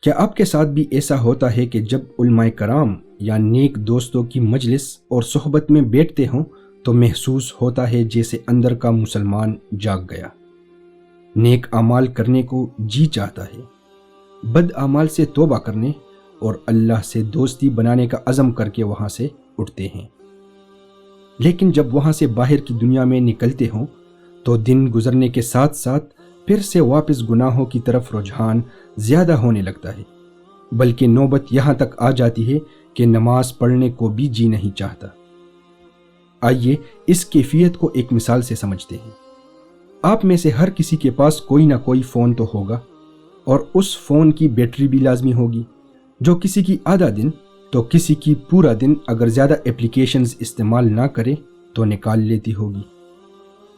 کیا آپ کے ساتھ بھی ایسا ہوتا ہے کہ جب علماء کرام یا نیک دوستوں کی مجلس اور صحبت میں بیٹھتے ہوں تو محسوس ہوتا ہے جیسے اندر کا مسلمان جاگ گیا، نیک اعمال کرنے کو جی چاہتا ہے، بد اعمال سے توبہ کرنے اور اللہ سے دوستی بنانے کا عزم کر کے وہاں سے اٹھتے ہیں؟ لیکن جب وہاں سے باہر کی دنیا میں نکلتے ہوں تو دن گزرنے کے ساتھ ساتھ پھر سے واپس گناہوں کی طرف رجحان زیادہ ہونے لگتا ہے، بلکہ نوبت یہاں تک آ جاتی ہے کہ نماز پڑھنے کو بھی جی نہیں چاہتا۔ آئیے اس کیفیت کو ایک مثال سے سمجھتے ہیں۔ آپ میں سے ہر کسی کے پاس کوئی نہ کوئی فون تو ہوگا، اور اس فون کی بیٹری بھی لازمی ہوگی، جو کسی کی آدھا دن تو کسی کی پورا دن اگر زیادہ اپلیکیشنز استعمال نہ کرے تو نکال لیتی ہوگی۔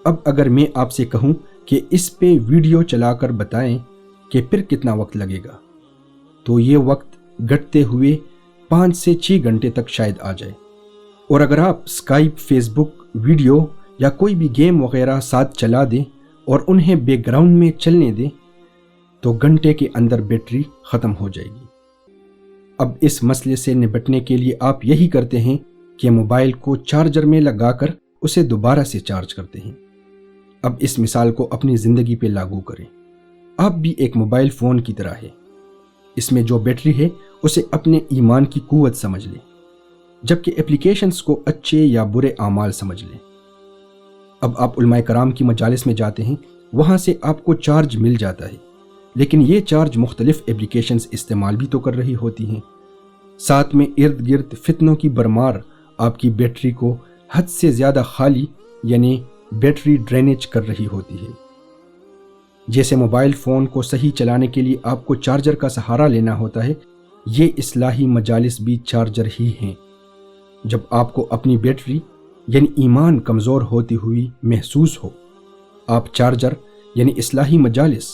اب اگر میں آپ سے کہوں کہ اس پہ ویڈیو چلا کر بتائیں کہ پھر کتنا وقت لگے گا، تو یہ وقت گھٹتے ہوئے 5 سے 6 گھنٹے تک شاید آ جائے۔ اور اگر آپ اسکائپ، فیس بک ویڈیو یا کوئی بھی گیم وغیرہ ساتھ چلا دیں اور انہیں بیک گراؤنڈ میں چلنے دیں تو گھنٹے کے اندر بیٹری ختم ہو جائے گی۔ اب اس مسئلے سے نپٹنے کے لیے آپ یہی کرتے ہیں کہ موبائل کو چارجر میں لگا کر اسے دوبارہ سے چارج کرتے ہیں۔ اب اس مثال کو اپنی زندگی پہ لاگو کریں۔ آپ بھی ایک موبائل فون کی طرح ہے، اس میں جو بیٹری ہے اسے اپنے ایمان کی قوت سمجھ لیں، جبکہ اپلیکیشنز کو اچھے یا برے اعمال سمجھ لیں۔ اب آپ علماء کرام کی مجالس میں جاتے ہیں، وہاں سے آپ کو چارج مل جاتا ہے، لیکن یہ چارج مختلف اپلیکیشنز استعمال بھی تو کر رہی ہوتی ہیں، ساتھ میں ارد گرد فتنوں کی برمار آپ کی بیٹری کو حد سے زیادہ خالی یعنی بیٹری ڈرینیج کر رہی ہوتی ہے۔ جیسے موبائل فون کو صحیح چلانے کے لیے آپ کو چارجر کا سہارا لینا ہوتا ہے، یہ اصلاحی مجالس بھی چارجر ہی ہیں۔ جب آپ کو اپنی بیٹری یعنی ایمان کمزور ہوتی ہوئی محسوس ہو، آپ چارجر یعنی اصلاحی مجالس،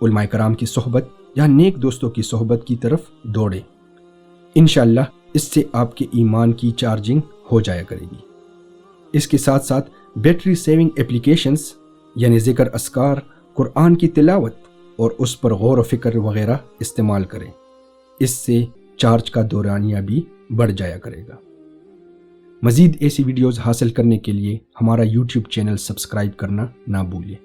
علماء کرام کی صحبت یا نیک دوستوں کی صحبت کی طرف دوڑیں۔ انشاءاللہ اس سے آپ کے ایمان کی چارجنگ ہو جایا کرے گی۔ اس کے ساتھ ساتھ بیٹری سیونگ اپلیکیشنز یعنی ذکر، اذکار، قرآن کی تلاوت اور اس پر غور و فکر وغیرہ استعمال کریں، اس سے چارج کا دورانیہ بھی بڑھ جایا کرے گا۔ مزید ایسی ویڈیوز حاصل کرنے کے لیے ہمارا YouTube چینل سبسکرائب کرنا نہ بھولیں۔